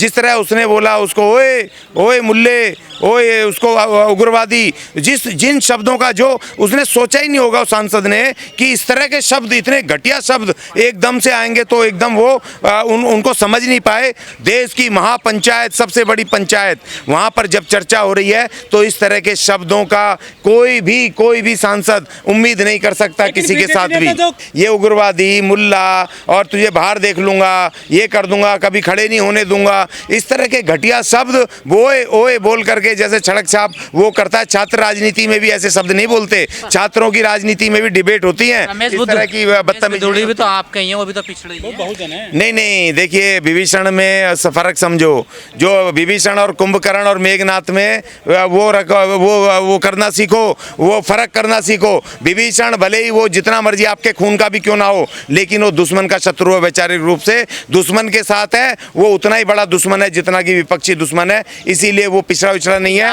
जिस तरह उसने बोला उसको ओए ओए मुल्ले, ओए उसको उग्रवादी, जिन शब्दों का जो उसने सोचा ही नहीं होगा उस सांसद ने कि इस तरह के शब्द, इतने घटिया शब्द एकदम से आएंगे, तो एकदम वो उनको समझ नहीं पाए। देश की महापंचायत, सबसे बड़ी पंचायत, वहाँ पर जब चर्चा हो रही है तो इस तरह के शब्दों का कोई भी सांसद उम्मीद नहीं कर सकता किसी के साथ भी। ये उग्रवादी, मुल्ला और तुझे बाहर देख लूंगा, ये कर दूंगा, कभी खड़े नहीं होने दूंगा, इस तरह के घटिया शब्द ओए ओए बोल करके जैसे छड़क छाप वो करता है। छात्र राजनीति में भी ऐसे शब्द नहीं बोलते, छात्रों की राजनीति में भी डिबेट होती है, इस तरह की बदतमीजी भी तो आप कही है, वो भी तो पिछड़े ही है। नहीं, देखिए विभीषण में फर्क समझो। जो विभीषण और कुंभकर्ण और मेघनाथ में वो करना सीखो, वो फर्क करना सीखो। विभीषण भले ही वो जितना मर्जी आपके खून का भी क्यों ना हो, लेकिन वो दुश्मन का शत्रु है, वैचारिक रूप से दुश्मन के साथ है, वो उतना ही बड़ा दुश्मन है जितना कि विपक्षी दुश्मन है, इसीलिए वो पिछड़ा नहीं है।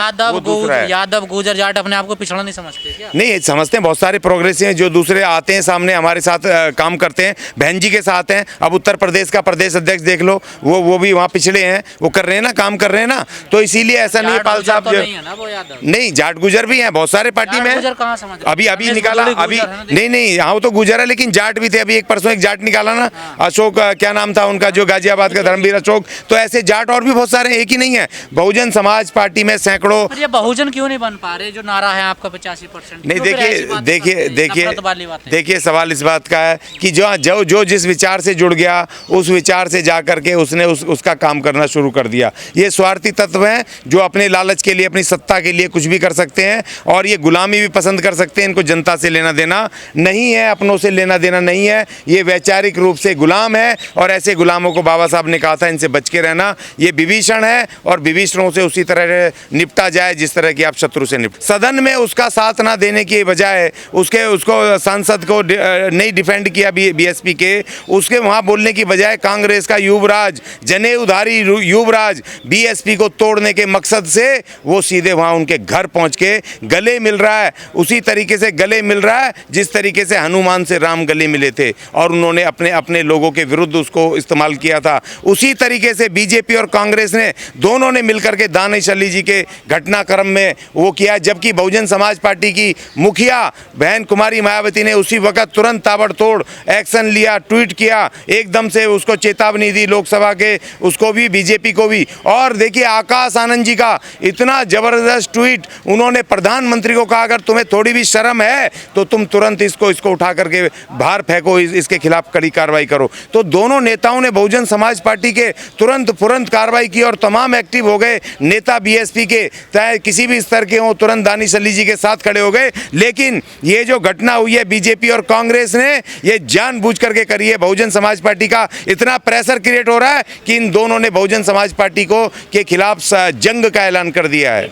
यादव गुर्जर जाट अपने आप को पिछड़ा नहीं समझते क्या? नहीं समझते हैं, बहुत सारे प्रोग्रेसिव हैं जो दूसरे आते हैं सामने हमारे साथ काम करते हैं, बहन जी के साथ हैं। अब उत्तर प्रदेश का प्रदेश अध्यक्ष देख लो, वो भी वहाँ पिछड़े हैं, वो कर रहे हैं ना, काम कर रहे हैं ना, तो इसीलिए ऐसा नहीं है पाल साहब नहीं, जाट गुजर भी हैं बहुत सारे पार्टी में। अभी निकाला, अभी नहीं हाँ वो तो गुजर है, लेकिन जाट भी थे। अभी परसों एक जाट निकाला ना, अशोक क्या नाम था उनका, जो गाजियाबाद का धर्मवीर अशोक। तो ऐसे जाट और भी बहुत सारे, एक ही नहीं है। बहुजन समाज पार्टी में सैकड़ों। ये बहुजन क्यों नहीं बन पा रहे जो नारा है आपका 85%? नहीं देखिए सवाल इस बात का है कि जो जिस विचार से जुड़ गया उस विचार से जा करके उसने उसका काम करना शुरू कर दिया। ये स्वार्थी तत्व हैं जो अपने लालच के लिए, अपनी सत्ता के लिए कुछ भी कर सकते हैं, और ये गुलामी भी पसंद कर सकते हैं। इनको जनता से लेना देना नहीं है, अपनों से लेना देना नहीं है, ये वैचारिक रूप से गुलाम है। और ऐसे गुलामों को बाबा साहब ने कहा था इनसे बच के रहना। ये विभीषण है और विभीषणों से उसी तरह निपटा जाए जिस तरह की आप शत्रु से निपट। सदन में उसका साथ ना देने की बजाय उसको सांसद को नहीं डिफेंड किया बीएसपी के, उसके वहाँ बोलने की बजाय कांग्रेस का युवराज, जनेऊधारी युवराज बीएसपी को तोड़ने के मकसद से वो सीधे वहाँ उनके घर पहुँच के गले मिल रहा है। उसी तरीके से गले मिल रहा है जिस तरीके से हनुमान से राम गले मिले थे और उन्होंने अपने लोगों के विरुद्ध उसको इस्तेमाल किया था। उसी तरीके से बीजेपी और कांग्रेस ने दोनों ने मिलकर के दानिश अली जी के घटनाक्रम में वो किया, जबकि बहुजन समाज पार्टी की मुखिया बहन कुमारी मायावती ने उसी वक्त तुरंत ताबड़तोड़ एक्शन लिया, ट्वीट किया, एकदम से उसको चेतावनी दी लोकसभा के, उसको भी, बीजेपी को भी। और देखिए आकाश आनंद जी का इतना जबरदस्त ट्वीट, उन्होंने प्रधानमंत्री को कहा अगर तुम्हें थोड़ी भी शर्म है तो तुम तुरंत इसको उठा करके बाहर फेंको, इसके खिलाफ कड़ी कार्रवाई करो। तो दोनों नेताओं ने बहुजन समाज पार्टी के तुरंत कार्रवाई की और तमाम एक्टिव हो गए नेता बीएसपी के, चाहे किसी भी स्तर के हों, तुरंत दानिश अली जी के साथ खड़े हो गए। लेकिन ये जो घटना हुई है बीजेपी और कांग्रेस ने ये जानबूझ करके करी है। बहुजन समाज पार्टी का इतना प्रेशर क्रिएट हो रहा है कि इन दोनों ने बहुजन समाज पार्टी को के खिलाफ जंग का ऐलान कर दिया है।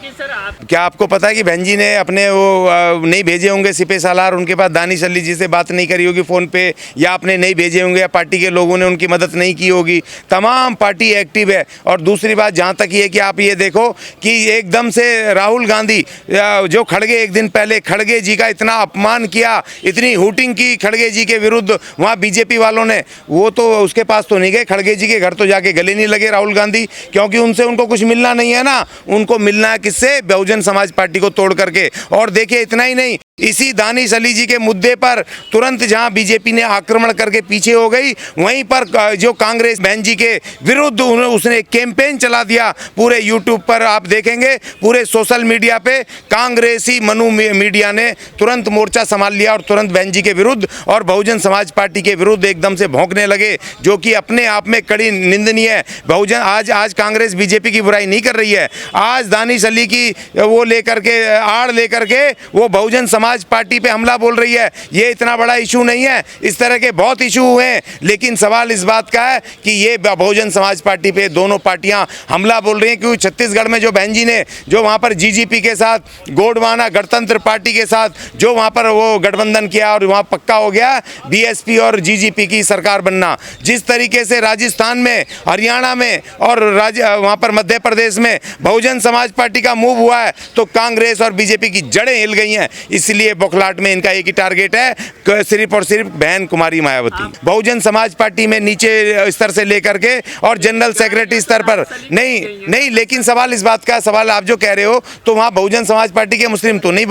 क्या आपको पता है कि बहन जी ने अपने वो नहीं भेजे होंगे सिपे सालार, उनके पास दानिश अली जी से बात नहीं करी होगी फ़ोन पे, या आपने नहीं भेजे होंगे, या पार्टी के लोगों ने उनकी मदद नहीं की होगी। तमाम पार्टी एक्टिव है। और दूसरी बात जहाँ तक ये कि आप ये देखो कि एकदम से राहुल गांधी जो खड़गे, एक दिन पहले खड़गे जी का इतना अपमान किया, इतनी हूटिंग की खड़गे जी के विरुद्ध वहाँ बीजेपी वालों ने, वो तो उसके पास तो नहीं गए, खड़गे जी के घर तो जाके गले नहीं लगे राहुल गांधी, क्योंकि उनसे उनको कुछ मिलना नहीं है ना, उनको मिलना है किससे? बहुजन समाज पार्टी को तोड़ करके। और देखिए इतना ही नहीं, इसी दानिश अली जी के मुद्दे पर तुरंत जहां बीजेपी ने आक्रमण करके पीछे हो गई, वहीं पर जो कांग्रेस बहन जी के विरुद्ध उसने कैंपेन चला दिया। पूरे यूट्यूब पर आप देखेंगे, पूरे सोशल मीडिया पे कांग्रेसी मनु मीडिया ने तुरंत मोर्चा संभाल लिया और तुरंत बहन जी के विरुद्ध और बहुजन समाज पार्टी के विरुद्ध एकदम से भौंकने लगे, जो कि अपने आप में कड़ी निंदनीय है। बहुजन आज कांग्रेस बीजेपी की बुराई नहीं कर रही है, आज दानिश अली की वो लेकर के आड़ लेकर के वो बहुजन समाज पार्टी पे हमला बोल रही है। ये इतना बड़ा इशू नहीं है, इस तरह के बहुत इशू हुए हैं, लेकिन सवाल इस बात का है कि ये बहुजन समाज पार्टी पे दोनों पार्टियां हमला बोल रही हैं। क्योंकि छत्तीसगढ़ में जो बहन जी ने जो वहां पर जीजीपी के साथ, गोंडवाना गणतंत्र पार्टी के साथ जो वहां पर वो गठबंधन किया और वहां पक्का हो गया बीएसपी और जीजीपी की सरकार बनना। जिस तरीके से राजस्थान में, हरियाणा में और वहां पर मध्य प्रदेश में बहुजन समाज पार्टी का मूव हुआ है, तो कांग्रेस और बीजेपी की जड़ें हिल गई हैं। इसलिए इसलिए बौखलाहट में इनका एक ही टारगेट है सिर्फ और सिर्फ बहन कुमारी मायावती। बहुजन समाज पार्टी में नीचे स्तर से लेकर के और जनरल सेक्रेटरी स्तर पर नहीं, लेकिन सवाल इस बात का, सवाल आप जो कह रहे हो तो वहाँ बहुजन समाज पार्टी के मुस्लिम तो नहीं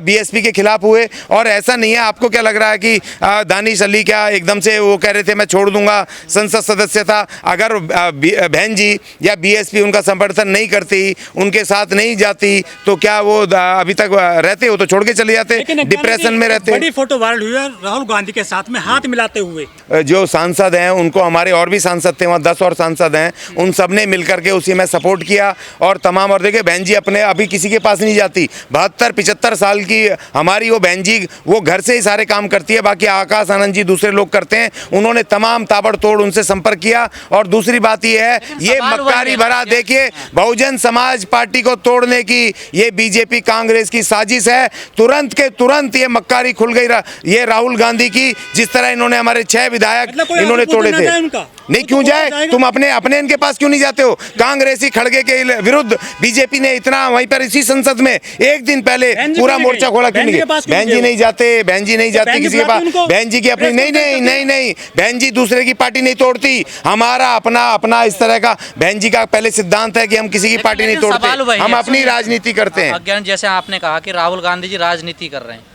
बीएसपी के खिलाफ हुए, और ऐसा नहीं है। आपको क्या लग रहा है कि दानिश अली क्या एकदम से वो कह रहे थे मैं छोड़ दूंगा संसद सदस्यता? अगर बहन जी या बीएसपी उनका समर्थन नहीं करती, उनके साथ नहीं जाती, तो क्या वो अभी तक रहते? हो तो छोड़ के चले जाते, डिप्रेशन में रहते। बड़ी फोटो वायरल हुई है राहुल गांधी के साथ में हाथ मिलाते हुए। जो सांसद हैं उनको, हमारे और भी सांसद थे वहाँ 10 और सांसद हैं, उन सब ने मिलकर के उसी में सपोर्ट किया और तमाम। और देखिए बहन जी अपने अभी किसी के पास नहीं जाती, 72-75 साल की हमारी वो बहन जी, वो घर से ही सारे काम करती है, बाकी आकाश आनंद जी दूसरे लोग करते हैं। उन्होंने तमाम ताबड़तोड़ उनसे संपर्क किया। और दूसरी बात ये है, ये मक्कारी भरा, देखिए बहुजन समाज पार्टी को तोड़ने की ये बीजेपी कांग्रेस की साजिश है। तुरंत के तुरंत ये मक्कारी खुल गई ये राहुल गांधी की, जिस तरह इन्होंने हमारे 6 विधायक इन्होंने तोड़े थे। नहीं क्यों जाए? तुम अपने इनके पास क्यों नहीं जाते हो? कांग्रेसी खड़गे के विरुद्ध बीजेपी ने इतना, वहीं पर इसी संसद में एक दिन पहले पूरा मोर्चा खोला क्यों नहीं? बहन जी नहीं जाते, बहन जी नहीं जाती किसी के पास। बहन जी की अपनी नहीं, बहन जी दूसरे की पार्टी नहीं तोड़ती। हमारा अपना इस तरह का बहन जी का पहले सिद्धांत है कि हम किसी की पार्टी नहीं तोड़ते, हम अपनी राजनीति करते हैं। अज्ञान, जैसे आपने कहा कि राहुल गांधी जी राजनीति कर रहे हैं,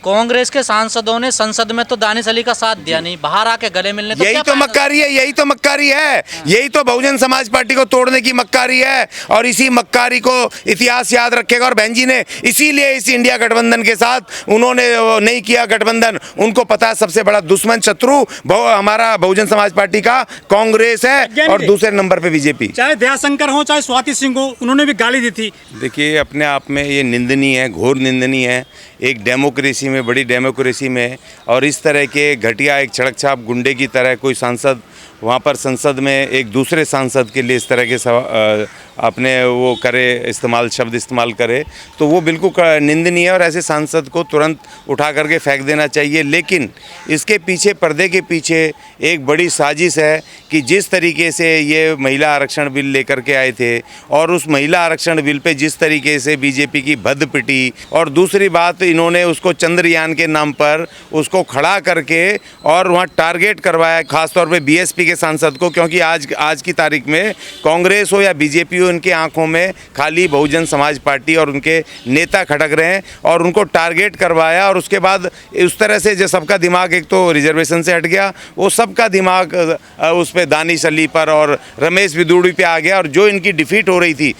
कांग्रेस के सांसदों ने संसद में तो दानिश अली का साथ दिया नहीं, बाहर आके गले मिलने, तो यही तो मक्कारी है, यही तो मक्कारी है, यही तो बहुजन समाज पार्टी को तोड़ने की मक्कारी है। और इसी मक्कारी को इतिहास याद रखेगा। और बहन जी ने इसीलिए इस इंडिया गठबंधन के साथ उन्होंने नहीं किया गठबंधन। उनको पता है सबसे बड़ा दुश्मन शत्रु हमारा बहुजन समाज पार्टी का कांग्रेस है और दूसरे नंबर पे बीजेपी। चाहे दयाशंकर हो चाहे स्वाति सिंह हो, उन्होंने भी गाली दी थी। देखिए अपने आप में ये निंदनीय है, घोर निंदनीय है। एक डेमोक्रेसी में, बड़ी डेमोक्रेसी में, और इस तरह के घटिया एक छड़कछाप गुंडे की तरह कोई सांसद वहाँ पर संसद में एक दूसरे सांसद के लिए इस तरह के अपने वो करे, शब्द इस्तेमाल करे, तो वो बिल्कुल निंदनीय है। और ऐसे सांसद को तुरंत उठा करके फेंक देना चाहिए। लेकिन इसके पीछे, पर्दे के पीछे एक बड़ी साजिश है कि जिस तरीके से ये महिला आरक्षण बिल लेकर के आए थे और उस महिला आरक्षण बिल पे जिस तरीके से बीजेपी की भद्द पिटी, और दूसरी बात इन्होंने उसको चंद्रयान के नाम पर उसको खड़ा करके और वहाँ टारगेट करवाया, खासतौर पे बीएसपी के सांसद को, क्योंकि आज की तारीख में कांग्रेस हो या बीजेपी हो, उनकी आंखों में खाली बहुजन समाज पार्टी और उनके नेता खटक रहे हैं, और उनको टारगेट करवाया। और उसके बाद उस तरह से जो सबका दिमाग एक तो रिजर्वेशन से हट गया, वो सबका दिमाग उस पे दानिश अली पर और रमेश बिदूड़ी पे आ गया। और जो इनकी डिफीट हो रही थी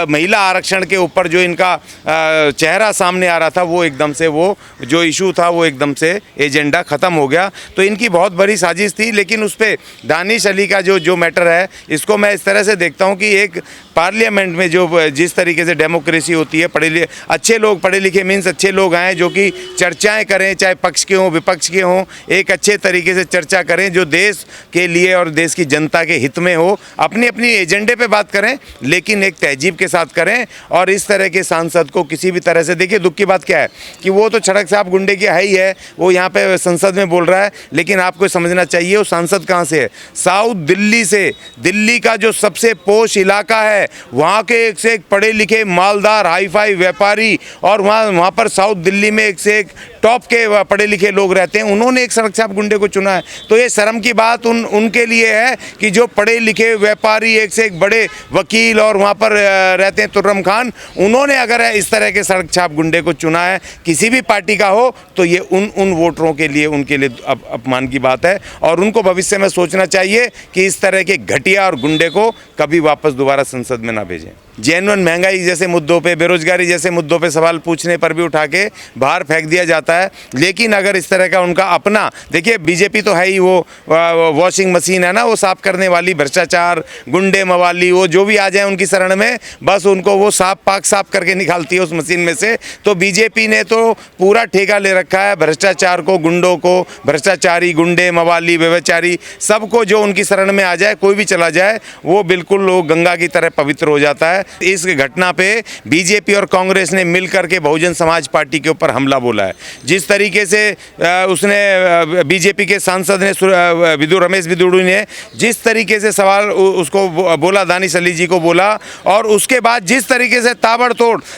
महिला आरक्षण के ऊपर, जो इनका चेहरा सामने आ रहा था, वो एकदम से वो जो इशू था वो एकदम से एजेंडा ख़त्म हो गया। तो इनकी बहुत बड़ी साजिश थी। लेकिन उस पर दानिश अली का जो मैटर है, इसको मैं इस तरह से देखता हूँ कि एक पार्लियामेंट में जो जिस तरीके से डेमोक्रेसी होती है, अच्छे लोग, पढ़े लिखे मीन्स अच्छे लोग आएँ जो कि चर्चाएं करें, चाहे पक्ष के हों विपक्ष के हों, एक अच्छे तरीके से चर्चा करें जो देश के लिए और देश की जनता के हित में हो, अपनी अपनी एजेंडे पे बात करें, लेकिन एक तहजीब के साथ करें। और इस तरह के सांसद को किसी भी तरह से, देखिए दुख की बात क्या है कि वो तो छड़क साहब गुंडे की है ही है, वो यहाँ पे संसद में बोल रहा है, लेकिन आपको समझना चाहिए वो सांसद कहाँ से है? साउथ दिल्ली से। दिल्ली का जो सबसे पोश इलाका है, वहाँ के एक से एक पढ़े लिखे मालदार हाईफाई व्यापारी, और वहाँ पर साउथ दिल्ली में एक से एक टॉप के पढ़े लिखे लोग रहते हैं, उन्होंने एक सड़क छाप गुंडे को चुना है। तो ये शर्म की बात उनके लिए है कि जो पढ़े लिखे व्यापारी, एक से एक बड़े वकील और वहाँ पर रहते हैं तुर्रम खान, उन्होंने अगर इस तरह के सड़क छाप गुंडे को चुना है, किसी भी पार्टी का हो, तो ये उन वोटरों के लिए, उनके लिए अपमान की बात है। और उनको भविष्य में सोचना चाहिए कि इस तरह के घटिया और गुंडे को कभी वापस दोबारा संसद में ना भेजें। जेन्युइन महंगाई जैसे मुद्दों पे, बेरोजगारी जैसे मुद्दों पे सवाल पूछने पर भी उठा के बाहर फेंक दिया जाता है। लेकिन अगर इस तरह का उनका अपना, देखिए बीजेपी तो है ही वो वॉशिंग मशीन है ना, वो साफ करने वाली, भ्रष्टाचार, गुंडे मवाली, वो जो भी आ जाए उनकी शरण में, बस उनको वो साफ करके निकालती है उस मशीन में से। तो बीजेपी ने तो पूरा ठेका ले रखा है भ्रष्टाचार को, गुंडों को, भ्रष्टाचारी, गुंडे, मवाली, व्यभिचारी, सबको जो उनकी शरण में आ जाए, कोई भी चला जाए, वो बिल्कुल वो गंगा की तरह पवित्र हो जाता है। इस घटना पे बीजेपी और कांग्रेस ने मिलकर के बहुजन समाज पार्टी के ऊपर हमला बोला है। जिस तरीके से उसने बीजेपी के सांसद ने रमेश बिदूड़ी ने जिस तरीके से सवाल उसको बोला, दानिश अली जी को बोला, और उसके बाद जिस तरीके से ताबड़तोड़